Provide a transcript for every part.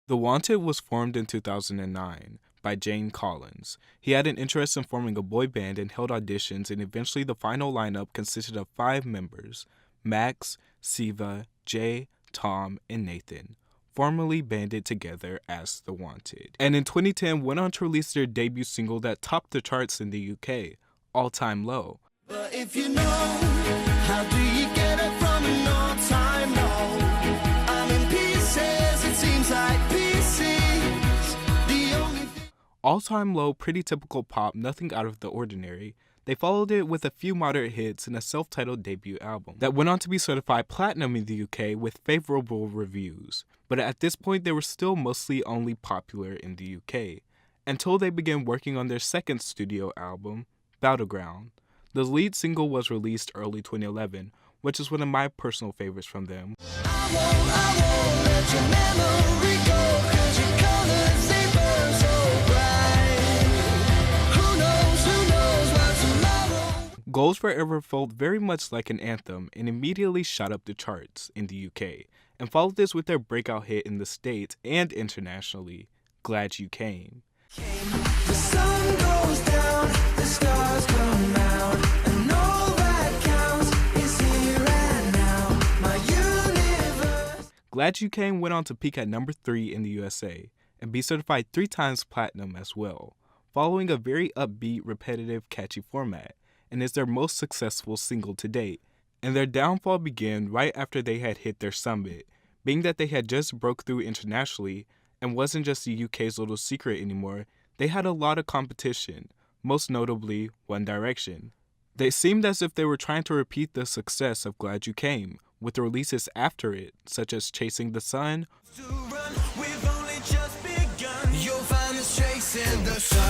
The Wanted was formed in 2009 by Jayne Collins. He had an interest in forming a boy band and held auditions, and eventually the final lineup consisted of 5 members: Max, Siva, Jay, Tom, and Nathan, formally banded together as The Wanted. And in 2010 went on to release their debut single that topped the charts in the UK, All Time Low. But if you know, how do you get it from an all-time low? I'm in pieces, it seems like pieces. The only All Time Low, pretty typical pop, nothing out of the ordinary. They followed it with a few moderate hits and a self-titled debut album that went on to be certified platinum in the UK with favorable reviews. But at this point, they were still mostly only popular in the UK, until they began working on their second studio album, Battleground. The lead single was released early 2011, which is one of my personal favorites from them. I won't let your memory go, 'cause your colors, they burn so bright. Who knows what tomorrow. Goals Forever felt very much like an anthem and immediately shot up the charts in the UK, and followed this with their breakout hit in the States and internationally, Glad You Came. The sun goes down, the stars come out, and all that counts is here and now. My universe. Glad You Came went on to peak at number 3 in the USA and be certified 3 times platinum as well, following a very upbeat, repetitive, catchy format, and is their most successful single to date. And their downfall began right after they had hit their summit, being that they had just broke through internationally and wasn't just the UK's little secret anymore. They had a lot of competition, most notably One Direction. They seemed as if they were trying to repeat the success of Glad You Came, with releases after it, such as Chasing the Sun, To run, we've only just begun. You'll find us chasing the sun.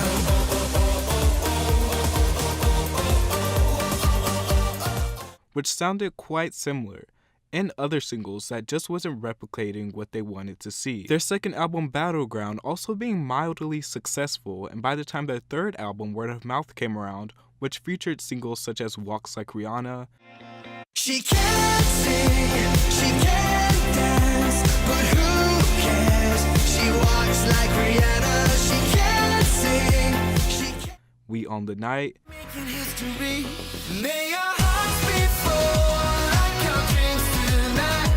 which sounded quite similar, and other singles that just wasn't replicating what they wanted to see. Their second album, Battleground, also being mildly successful, and by the time their third album, Word of Mouth, came around, which featured singles such as Walks Like Rihanna, She can't sing, she can't dance, but who cares? She walks like Rihanna. She can't sing, she can't. We Own the Night, Making history. May our hearts beat full like our drinks tonight.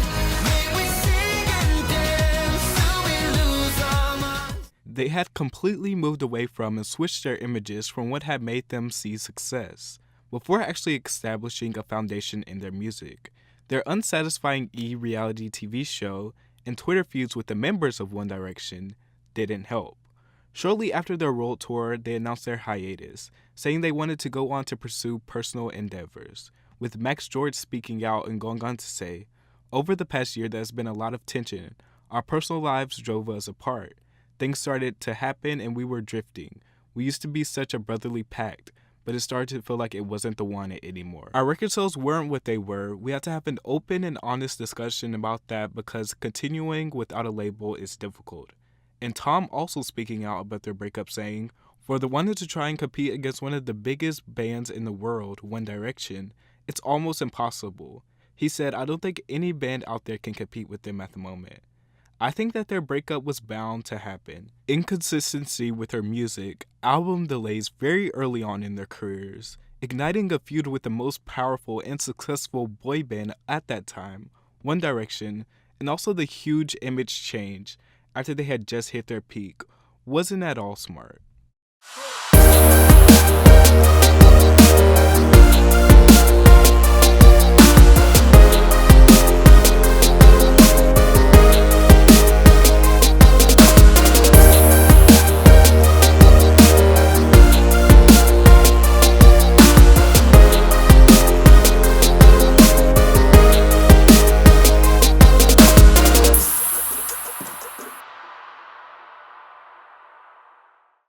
May we sing and dance till we lose our minds. they had completely moved away from and switched their images from what had made them see success, before actually establishing a foundation in their music. Their unsatisfying reality TV show and Twitter feuds with the members of One Direction didn't help. Shortly after their world tour, they announced their hiatus, saying they wanted to go on to pursue personal endeavors, with Max George speaking out and going on to say, "Over the past year, there's been a lot of tension. Our personal lives drove us apart. Things started to happen and we were drifting. We used to be such a brotherly pact, but it started to feel like it wasn't the one anymore. Our record sales weren't what they were. We had to have an open and honest discussion about that because continuing without a label is difficult." And Tom also speaking out about their breakup, saying, "For the Wanted to try and compete against one of the biggest bands in the world, One Direction, it's almost impossible." He said, "I don't think any band out there can compete with them at the moment." I think that their breakup was bound to happen. Inconsistency with her music, album delays very early on in their careers, igniting a feud with the most powerful and successful boy band at that time, One Direction, and also the huge image change after they had just hit their peak, wasn't at all smart.